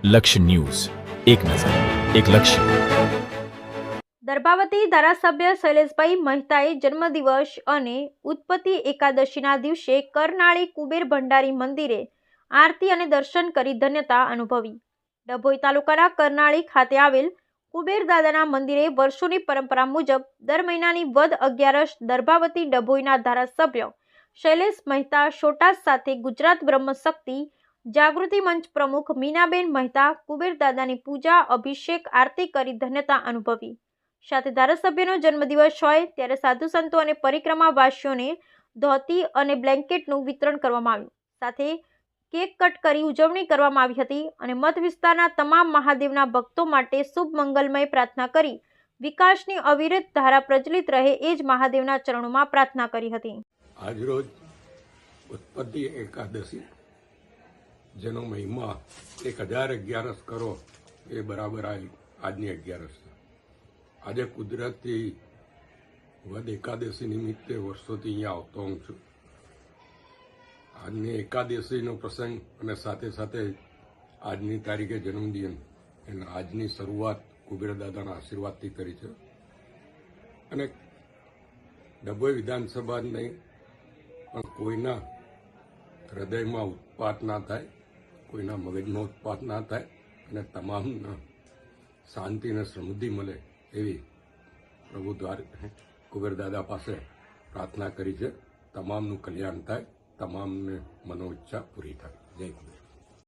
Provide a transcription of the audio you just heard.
લક્ષ્ય ન્યૂઝ, એક નજર, એક લક્ષ્ય. દર્ભાવતી ધારાસભ્ય શૈલેષભાઈ મહેતાએ જન્મદિવસ અને ઉત્પત્તિ એકાદશીના દિવસે કરનાળી કુબેર ભંડારી મંદિરે આરતી અને દર્શન કરી ધન્યતા અનુભવી. ડભોઈ તાલુકાના કરનાળી ખાતે આવેલ કુબેર દાદાના મંદિરે વર્ષોની પરંપરા મુજબ દર મહિનાની વદ 11 દર્ભાવતી ડભોઈના ધારાસભ્ય શૈલેષ મહેતા શોટાસ સાથે ગુજરાત બ્રહ્મશક્તિ જાગૃતિ મંચ પ્રમુખ મીનાબેન મહેતા કુબેર દાદાની પૂજા, અભિષેક, આરતી કરી ધન્યતા અનુભવી. સાથે ધારાસભ્યનો જન્મદિવસ હોય ત્યારે સાધુ સંતો અને પરિક્રમાવાસીઓને ધોતી અને બ્લેન્કેટનું વિતરણ કરવામાં આવ્યું. સાથે કેક કટ કરી ઉજવણી કરવામાં આવી હતી અને મત વિસ્તારના તમામ મહાદેવના ભક્તો માટે શુભ મંગલમય પ્રાર્થના કરી વિકાસની અવિરત ધારા પ્રચલિત રહે એ જ મહાદેવના ચરણોમાં પ્રાર્થના કરી હતી. આજરોજ ઉત્પત્તિ એકાદશી, જેનો મહિમા 1011 કરો એ બરાબર આજની 11 છે. આજે કુદરતી વદ એકાદશી નિમિત્તે વર્ષોથી અહીંયા આવતો હું છું. આજની એકાદશીનો પ્રસંગ અને સાથે સાથે આજની તારીખે જન્મદિન અને આજની શરૂઆત કુબેર દાદાના આશીર્વાદથી કરી છે. અને ડભોઈ વિધાનસભા નહીં પણ કોઈના હૃદયમાં ઉત્પાત ના થાય, કોઈના મગજમાં ઉત્પાત ના થાય અને તમામના શાંતિ અને સમૃદ્ધિ મળે એવી પ્રભુ દ્વાર કુબેર દાદા પાસે પ્રાર્થના કરી છે. તમામનું કલ્યાણ થાય, તમામને મનોઈચ્છા પૂરી થાય. જય કુબેર.